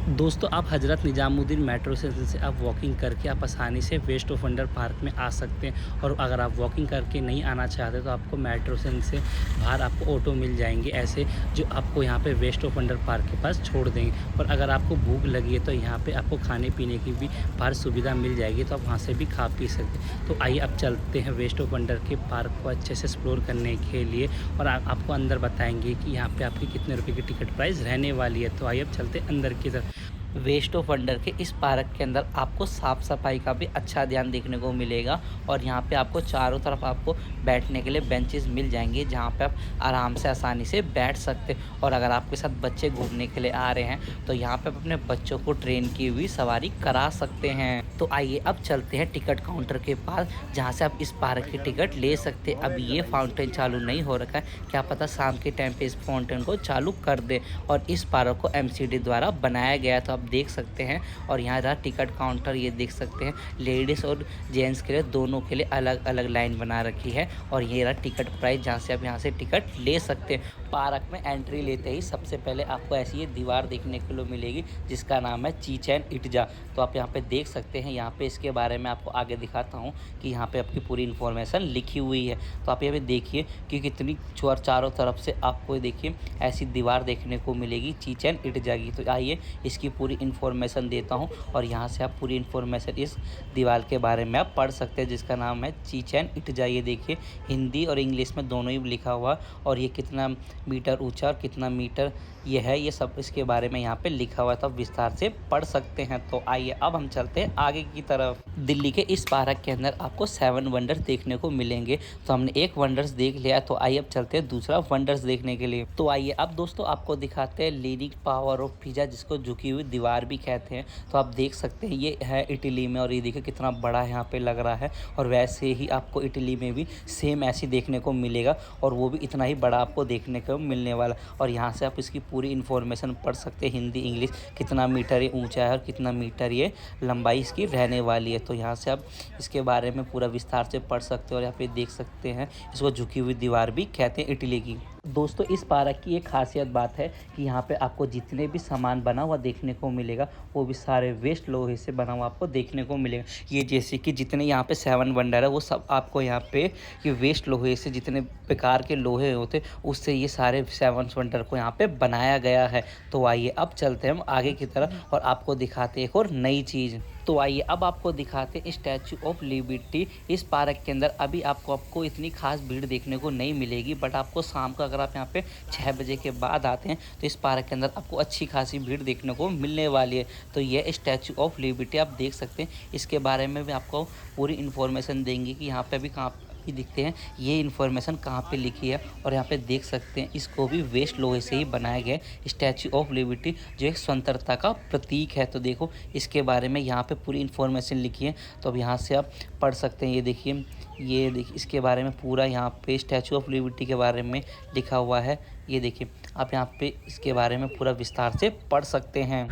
दोस्तों आप Hazrat Nizamuddin metro station से आप वॉकिंग करके आप आसानी से वेस्ट ऑफ वंडर पार्क में आ सकते हैं। और अगर आप वॉकिंग करके नहीं आना चाहते तो आपको मेट्रो स्टेशन से बाहर आपको ऑटो मिल जाएंगे ऐसे, जो आपको यहाँ पे वेस्ट ऑफ वंडर पार्क के पास छोड़ देंगे। और अगर आपको भूख लगी है तो यहाँ पे आपको खाने पीने की भी बाहर सुविधा मिल जाएगी, तो आप वहाँ से भी खा पी सकते हैं। तो आइए अब चलते हैं वेस्ट ऑफ वंडर के पार्क को अच्छे से एक्सप्लोर करने के लिए, और आपको अंदर बताएंगे कि यहाँ पे आपकी कितने रुपए की टिकट प्राइस रहने वाली है। तो आइए अब चलते हैं अंदर की तरफ। वेस्ट ऑफ वंडर के इस पार्क के अंदर आपको साफ़ सफाई का भी अच्छा ध्यान देखने को मिलेगा। और यहाँ पे आपको चारों तरफ आपको बैठने के लिए बेंचेस मिल जाएंगे, जहाँ पे आप आराम से आसानी से बैठ सकते। और अगर आपके साथ बच्चे घूमने के लिए आ रहे हैं तो यहाँ पे आप अपने बच्चों को ट्रेन की हुई सवारी करा सकते हैं। तो आइए अब चलते हैं टिकट काउंटर के पास, जहाँ से आप इस पार्क की टिकट ले सकते। अब ये फाउंटेन चालू नहीं हो रखा है, क्या पता शाम के टाइम पे इस फाउंटेन को चालू कर दे। और इस पार्क को एमसीडी द्वारा बनाया गया है, तो आप देख सकते हैं। और यहाँ रहा टिकट काउंटर, ये देख सकते हैं लेडीज़ और जेंट्स के लिए दोनों के लिए अलग अलग लाइन बना रखी है। और ये रहा टिकट प्राइस, जहाँ से आप यहाँ से टिकट ले सकते हैं। पार्क में एंट्री लेते ही सबसे पहले आपको ऐसी ये दीवार देखने को मिलेगी, जिसका नाम है चीचेन इट्जा। तो आप यहाँ पे देख सकते हैं, यहाँ पे इसके बारे में आपको आगे दिखाता हूँ कि यहाँ पे आपकी पूरी इन्फॉर्मेशन लिखी हुई है। तो आप यहाँ पे देखिए कि कितनी चारों तरफ से आपको देखिए ऐसी दीवार देखने को मिलेगी चीचेन इट्जा की। तो आइए इसकी पूरी इन्फॉर्मेशन देता हूँ, और यहाँ से आप पूरी इन्फॉर्मेशन इस दीवार के बारे में आप पढ़ सकते हैं, जिसका नाम है चीचेन इट्जा। ये देखिए हिंदी और इंग्लिश में दोनों ही लिखा हुआ, और ये कितना मीटर ऊंचा और कितना मीटर ये है, ये सब इसके बारे में यहाँ पे लिखा हुआ है, तो आप विस्तार से पढ़ सकते हैं। तो आइए अब हम चलते हैं आगे की तरफ। दिल्ली के इस पार्क के अंदर आपको 7 वंडर्स देखने को मिलेंगे। तो हमने एक वंडर्स देख लिया, तो आइए अब चलते हैं दूसरा वंडर्स देखने के लिए। तो आइए अब दोस्तों आपको दिखाते हैं लीनिंग पावर ऑफ पिज़ा, जिसको झुकी हुई दीवार भी कहते हैं। तो आप देख सकते हैं ये है इटली में, और ये देखिए कितना बड़ा यहाँ पे लग रहा है। और वैसे ही आपको इटली में भी सेम ऐसी देखने को मिलेगा, और वो भी इतना ही बड़ा आपको देखने को मिलने वाला। और यहाँ से आप इसकी पूरी इन्फॉर्मेशन पढ़ सकते हैं, हिंदी इंग्लिश, कितना मीटर ये ऊंचा है और कितना मीटर ये लंबाई इसकी रहने वाली है। तो यहाँ से आप इसके बारे में पूरा विस्तार से पढ़ सकते हो। और यहाँ पे देख सकते हैं इसको झुकी हुई दीवार भी कहते हैं इटली की। दोस्तों इस पार्क की एक खासियत बात है कि यहाँ पे आपको जितने भी सामान बना हुआ देखने को मिलेगा, वो भी सारे वेस्ट लोहे से बना हुआ आपको देखने को मिलेगा। ये जैसे कि जितने यहाँ पे 7 वंडर है, वो सब आपको यहाँ पे ये वेस्ट लोहे से, जितने प्रकार के लोहे होते उससे ये सारे 7 वंडर को यहाँ पे बनाया गया है। तो आइए अब चलते हैं हम आगे की तरफ, और आपको दिखाते हैं एक और नई चीज़। तो आइए अब आपको दिखाते हैं स्टैचू ऑफ लिबर्टी। इस पार्क के अंदर अभी आपको इतनी खास भीड़ देखने को नहीं मिलेगी, बट आपको शाम को अगर आप यहाँ पे 6 बजे के बाद आते हैं तो इस पार्क के अंदर आपको अच्छी खासी भीड़ देखने को मिलने वाली है। तो ये स्टैचू ऑफ लिबर्टी आप देख सकते हैं, इसके बारे में भी आपको पूरी इन्फॉर्मेशन देंगे कि यहाँ पे अभी कहाँ भी दिखते हैं, ये इन्फॉर्मेशन कहाँ पे लिखी है। और यहाँ पे देख सकते हैं इसको भी वेस्ट लोहे से ही बनाया गया है, स्टैचू ऑफ लिबर्टी, जो एक स्वतंत्रता का प्रतीक है। तो देखो इसके बारे में यहाँ पे पूरी इन्फॉर्मेशन लिखी है, तो अब यहाँ से आप पढ़ सकते हैं। ये देखिए इसके बारे में पूरा यहाँ पे स्टैचू ऑफ लिबर्टी के बारे में लिखा हुआ है। ये देखिए आप यहाँ पे इसके बारे में पूरा विस्तार से पढ़ सकते हैं।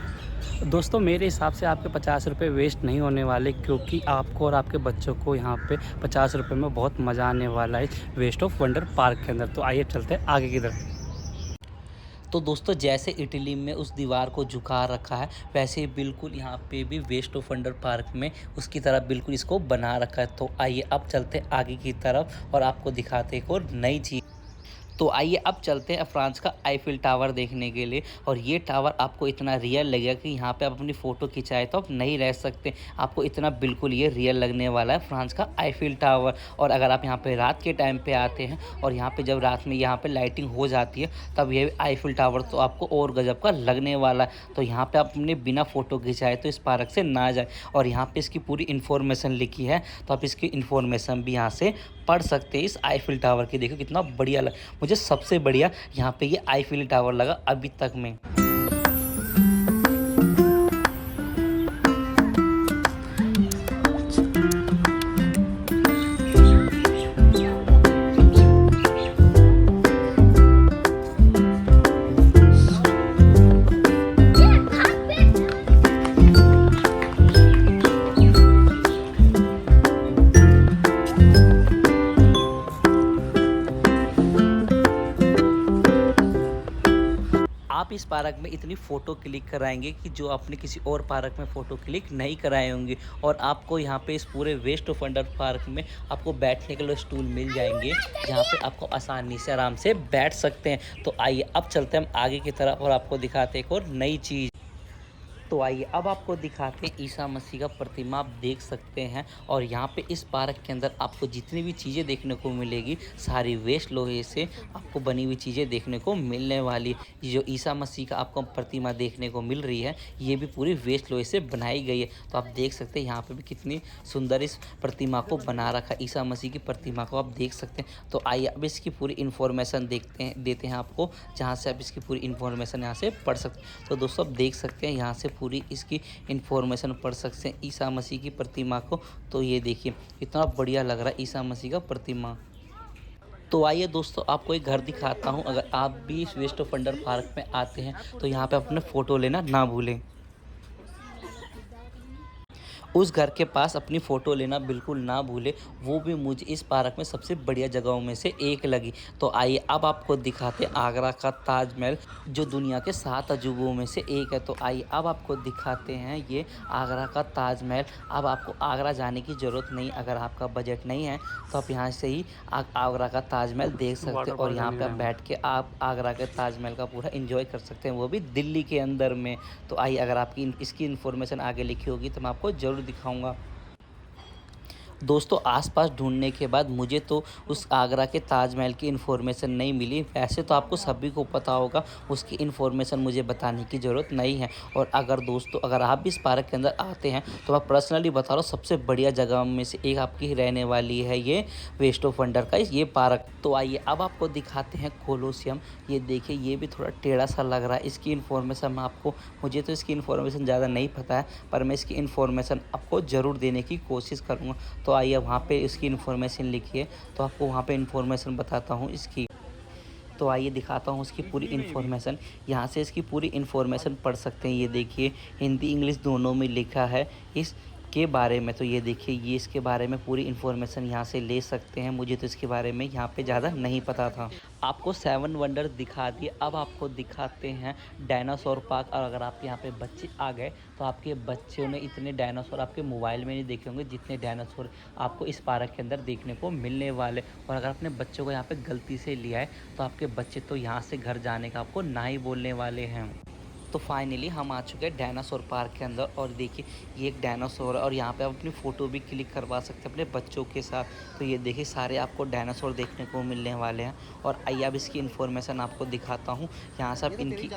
दोस्तों मेरे हिसाब से आपके 50 रुपये वेस्ट नहीं होने वाले, क्योंकि आपको और आपके बच्चों को यहाँ पे 50 रुपये में बहुत मज़ा आने वाला है वेस्ट ऑफ वंडर पार्क के अंदर। तो आइए चलते हैं आगे की तरफ। तो दोस्तों जैसे इटली में उस दीवार को झुका रखा है, वैसे ही बिल्कुल यहाँ पे भी वेस्ट ऑफ वंडर पार्क में उसकी तरह बिल्कुल इसको बना रखा है। तो आइए अब चलते हैं आगे की तरफ, और आपको दिखाते एक और नई चीज़। तो आइए अब चलते हैं फ्रांस का आईफिल टावर देखने के लिए। और ये टावर आपको इतना रियल लगेगा कि यहाँ पे आप अपनी फ़ोटो खिंचाए तो आप नहीं रह सकते, आपको इतना बिल्कुल ये रियल लगने वाला है फ्रांस का आईफिल टावर। और अगर आप यहाँ पे रात के टाइम पे आते हैं, और यहाँ पे जब रात में यहाँ पे लाइटिंग हो जाती है, तब ये आईफिल टावर तो आपको और गजब का लगने वाला है। तो यहाँ पर आप अपने बिना फ़ोटो खिंचाए तो इस पार्क से ना जाए। और यहाँ पर इसकी पूरी इन्फॉर्मेशन लिखी है, तो आप इसकी इन्फॉर्मेशन भी यहाँ से पढ़ सकते हैं। इस आईफिल टावर की देखो कितना बढ़िया मुझे सबसे बढ़िया यहाँ पे ये आईफिल टावर लगा अभी तक में। आप आप इस पार्क में इतनी फ़ोटो क्लिक कराएंगे कि जो आपने किसी और पार्क में फ़ोटो क्लिक नहीं कराए होंगे। और आपको यहाँ पे इस पूरे वेस्ट ऑफ वंडर पार्क में आपको बैठने के लिए स्टूल मिल जाएंगे, जहाँ पे आपको आसानी से आराम से बैठ सकते हैं। तो आइए अब चलते हैं हम आगे की तरफ और आपको दिखाते हैं एक और नई चीज़। तो आइए अब आपको दिखाते हैं ईसा मसीह का प्रतिमा, आप देख सकते हैं। और यहाँ पे इस पार्क के अंदर आपको जितनी भी चीज़ें देखने को मिलेगी सारी वेस्ट लोहे से आपको बनी हुई चीज़ें देखने को मिलने वाली। ये जो ईसा मसीह का आपको प्रतिमा देखने को मिल रही है ये भी पूरी वेस्ट लोहे से बनाई गई है। तो आप देख सकते हैं यहाँ पे भी कितनी सुंदर इस प्रतिमा को बना रखा, ईसा मसीह की प्रतिमा को आप देख सकते हैं। तो आइए अब इसकी पूरी इन्फॉर्मेशन देते हैं आपको, जहाँ से आप इसकी पूरी इन्फॉर्मेशन यहाँ से पढ़ सकते हैं। तो दोस्तों आप देख सकते हैं यहाँ से पूरी इसकी इन्फॉर्मेशन पढ़ सकते हैं ईसा मसीह की प्रतिमा को। तो ये देखिए कितना बढ़िया लग रहा है ईसा मसीह का प्रतिमा। तो आइए दोस्तों आपको एक घर दिखाता हूँ। अगर आप भी इस वेस्ट ऑफ वंडर पार्क में आते हैं तो यहाँ पे अपने फ़ोटो लेना ना भूलें। उस घर के पास अपनी फ़ोटो लेना बिल्कुल ना भूले, वो भी मुझे इस पार्क में सबसे बढ़िया जगहों में से एक लगी। तो आइए अब आपको दिखाते हैं आगरा का ताजमहल, जो दुनिया के 7 अजूबों में से एक है। तो आइए अब आपको दिखाते हैं ये आगरा का ताजमहल। अब आपको आगरा जाने की ज़रूरत नहीं, अगर आपका बजट नहीं है तो आप यहाँ से ही आगरा का ताजमहल देख सकते हैं। और यहाँ पे आप बैठ के आप आगरा के ताजमहल का पूरा एंजॉय कर सकते हैं, वो भी दिल्ली के अंदर में। तो आइए अगर आपकी इसकी इन्फॉर्मेशन आगे लिखी होगी तो मैं आपको ज़रूर दिखाऊंगा। दोस्तों आसपास ढूंढने के बाद मुझे तो उस आगरा के ताजमहल की इन्फॉर्मेशन नहीं मिली। वैसे तो आपको सभी को पता होगा, उसकी इन्फॉर्मेशन मुझे बताने की ज़रूरत नहीं है। और अगर दोस्तों अगर आप भी इस पार्क के अंदर आते हैं तो मैं पर्सनली बता रहा हूँ सबसे बढ़िया जगह में से एक आपकी रहने वाली है ये वेस्ट ऑफ वंडर का ये पार्क। तो आइए अब आपको दिखाते हैं कोलोसियम। ये देखिए ये भी थोड़ा टेढ़ा सा लग रहा है। इसकी इन्फॉर्मेशन मैं आपको, मुझे तो इसकी इन्फॉर्मेशन ज़्यादा नहीं पता है, पर मैं इसकी इन्फॉर्मेशन आपको ज़रूर देने की कोशिश करूँगा। तो आइए वहाँ पे इसकी इन्फॉर्मेशन लिखिए, तो आपको वहाँ पे इन्फॉर्मेशन बताता हूँ इसकी। तो आइए दिखाता हूँ उसकी पूरी इन्फॉर्मेशन। यहाँ से इसकी पूरी इन्फॉर्मेशन पढ़ सकते हैं। ये देखिए हिंदी इंग्लिश दोनों में लिखा है इस के बारे में। तो ये देखिए ये इसके बारे में पूरी इन्फॉर्मेशन यहाँ से ले सकते हैं। मुझे तो इसके बारे में यहाँ पे ज़्यादा नहीं पता था। आपको 7 वंडर दिखा दिए, अब आपको दिखाते हैं डायनासोर पार्क। और अगर आप यहाँ पे बच्चे आ गए तो आपके बच्चों ने इतने डायनासोर आपके मोबाइल में नहीं देखे होंगे जितने डायनासोर आपको इस पार्क के अंदर देखने को मिलने वाले। और अगर अपने बच्चों को यहाँ पे गलती से लिया है तो आपके बच्चे तो यहाँ से घर जाने का आपको ना ही बोलने वाले हैं। तो फाइनली हम आ चुके हैं डायनासोर पार्क के अंदर। और देखिए ये एक डायनासोर है और यहाँ पे आप अपनी फ़ोटो भी क्लिक करवा सकते हैं अपने बच्चों के साथ। तो ये देखिए सारे आपको डायनासोर देखने को मिलने वाले हैं। और आइए अब इसकी इन्फॉर्मेशन आपको दिखाता हूँ। यहाँ से आप इनकी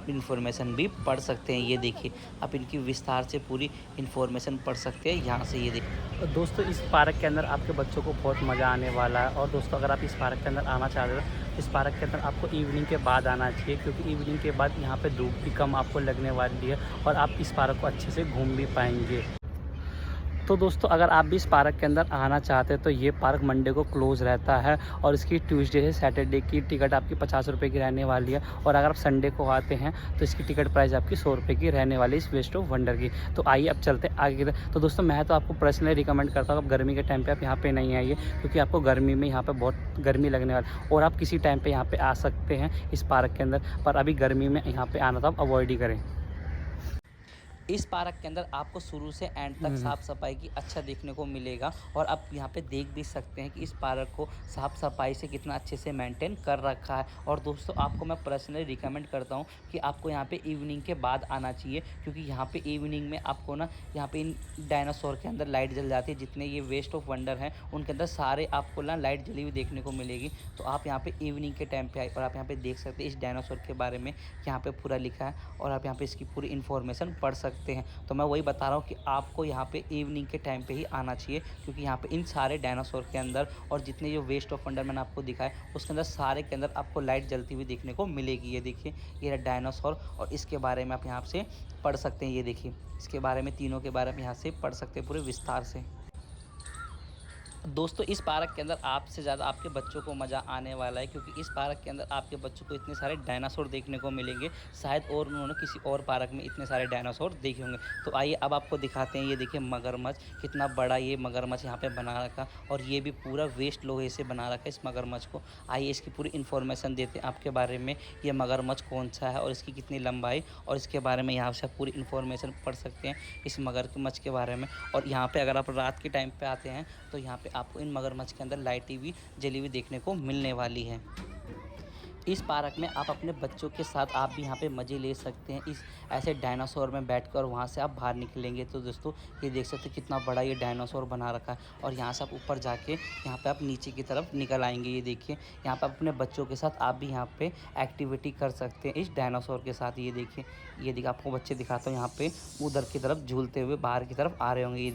इन्फॉर्मेशन भी पढ़ सकते हैं। ये देखिए आप इनकी विस्तार से पूरी इन्फॉर्मेशन पढ़ सकते हैं यहाँ से। ये देखिए दोस्तों इस पार्क के अंदर आपके बच्चों को बहुत मज़ा आने वाला है। और दोस्तों अगर आप इस पार्क के अंदर आना चाहते हो, इस पार्क के अंदर आपको इवनिंग के बाद आना चाहिए, क्योंकि इवनिंग के बाद यहाँ पे धूप भी कम आपको लगने वाली है और आप इस पार्क को अच्छे से घूम भी पाएंगे। तो दोस्तों अगर आप भी इस पार्क के अंदर आना चाहते हैं तो ये पार्क मंडे को क्लोज़ रहता है और इसकी ट्यूसडे से सैटरडे की टिकट आपकी 50 रुपये की रहने वाली है। और अगर आप संडे को आते हैं तो इसकी टिकट प्राइस आपकी 100 रुपये की रहने वाली है इस वेस्ट ऑफ वंडर की। तो आइए अब चलते हैं आगे की तरफ। तो दोस्तों मैं तो आपको पर्सनली रिकमेंड करता हूँ आप गर्मी के टाइम पर आप यहाँ पर नहीं आइए, क्योंकि आपको गर्मी में यहाँ पर बहुत गर्मी लगने वाली। और आप किसी टाइम पर यहाँ पर आ सकते हैं इस पार्क के अंदर, पर अभी गर्मी में यहाँ पर आना तो आप अवॉइड ही करें। इस पार्क के अंदर आपको शुरू से एंड तक साफ़ सफाई की अच्छा देखने को मिलेगा। और आप यहाँ पे देख भी सकते हैं कि इस पार्क को साफ़ सफाई से कितना अच्छे से मेंटेन कर रखा है। और दोस्तों आपको मैं पर्सनली रिकमेंड करता हूँ कि आपको यहाँ पे इवनिंग के बाद आना चाहिए, क्योंकि यहाँ पे इवनिंग में आपको ना यहाँ पे इन डायनासोर के अंदर लाइट जल जाती है। जितने ये वेस्ट ऑफ वंडर हैं उनके अंदर सारे आपको ना लाइट जली हुई देखने को मिलेगी। तो आप यहाँ पे इवनिंग के टाइम पे आए और आप यहाँ पे देख सकते हैं इस डायनासोर के बारे में यहाँ पे पूरा लिखा है और आप यहाँ पे इसकी पूरी इन्फॉर्मेशन पढ़ सकते हैं। तो मैं वही बता रहा हूँ कि आपको यहाँ पे इवनिंग के टाइम पे ही आना चाहिए, क्योंकि यहाँ पे इन सारे डायनासोर के अंदर और जितने जो वेस्ट ऑफ वंडर मैंने आपको दिखाए उसके अंदर सारे के अंदर आपको लाइट जलती हुई देखने को मिलेगी। ये देखिए ये डायनासोर और इसके बारे में आप यहाँ से पढ़ सकते हैं। ये देखिए इसके बारे में तीनों के बारे में यहाँ से पढ़ सकते हैं पूरे विस्तार से। दोस्तों इस पार्क के अंदर आपसे ज़्यादा आपके बच्चों को मज़ा आने वाला है, क्योंकि इस पार्क के अंदर आपके बच्चों को इतने सारे डायनासोर देखने को मिलेंगे, शायद और उन्होंने किसी और पार्क में इतने सारे डायनासोर देखे होंगे। तो आइए अब आपको दिखाते हैं, ये देखिए मगरमच्छ, कितना बड़ा ये मगरमच्छ यहाँ पे बना रखा, और ये भी पूरा वेस्ट लोहे से बना रखा है इस मगरमच्छ को। आइए इसकी पूरी इन्फॉर्मेशन देते हैं आपके बारे में, ये मगरमच्छ कौन सा है और इसकी कितनी लंबाई, और इसके बारे में यहाँ से आप पूरी इन्फॉर्मेशन पढ़ सकते हैं इस मगरमच्छ के बारे में। और यहाँ पे अगर आप रात के टाइम पे आते हैं तो यहाँ पे आपको इन मगरमच्छ के अंदर लाइटें भी जली हुई देखने को मिलने वाली है। इस पार्क में आप अपने बच्चों के साथ आप भी यहाँ पे मज़े ले सकते हैं, इस ऐसे डायनासोर में बैठकर वहाँ से आप बाहर निकलेंगे तो दोस्तों ये देख सकते हैं कितना बड़ा ये डायनासोर बना रखा है। और यहाँ से आप ऊपर जाके यहाँ पे आप नीचे की तरफ निकल आएंगे। ये देखिए यहाँ पे अपने बच्चों के साथ आप भी यहाँ पे एक्टिविटी कर सकते हैं इस डायनासोर के साथ। ये देखिए आपको बच्चे दिखाता हूँ यहाँ पे उधर की तरफ झूलते हुए बाहर की तरफ आ रहे होंगे। ये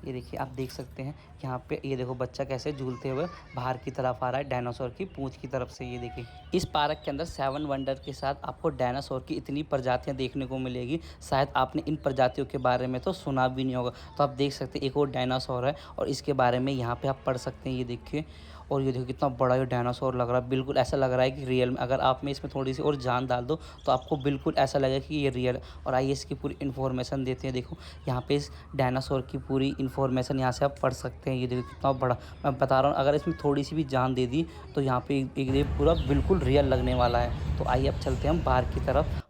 देखिए आप देख सकते हैं यहाँ पे, ये देखो बच्चा कैसे झूलते हुए बाहर की तरफ आ रहा है डायनासोर की पूंछ की तरफ से। ये देखिए इस पार्क के अंदर 7 वंडर के साथ आपको डायनासोर की इतनी प्रजातियां देखने को मिलेगी, शायद आपने इन प्रजातियों के बारे में तो सुना भी नहीं होगा। तो आप देख सकते हैं एक और डायनासोर है और इसके बारे में यहाँ पे आप पढ़ सकते हैं। ये देखिए, और ये देखो कितना बड़ा ये डायनासोर लग रहा है, बिल्कुल ऐसा लग रहा है कि रियल में, अगर आप में इसमें थोड़ी सी और जान डाल दो तो आपको बिल्कुल ऐसा लगेगा कि ये रियल है। और आइए इसकी पूरी इन्फॉर्मेशन देते हैं। देखो यहाँ पे इस डायनासोर की पूरी इन्फॉर्मेशन यहाँ से आप पढ़ सकते हैं। ये देखो कितना बड़ा, मैं बता रहा हूँ अगर इसमें थोड़ी सी भी जान दे दी तो यहाँ पे एक पूरा बिल्कुल रियल लगने वाला है। तो आइए अब चलते हैं हम बाहर की तरफ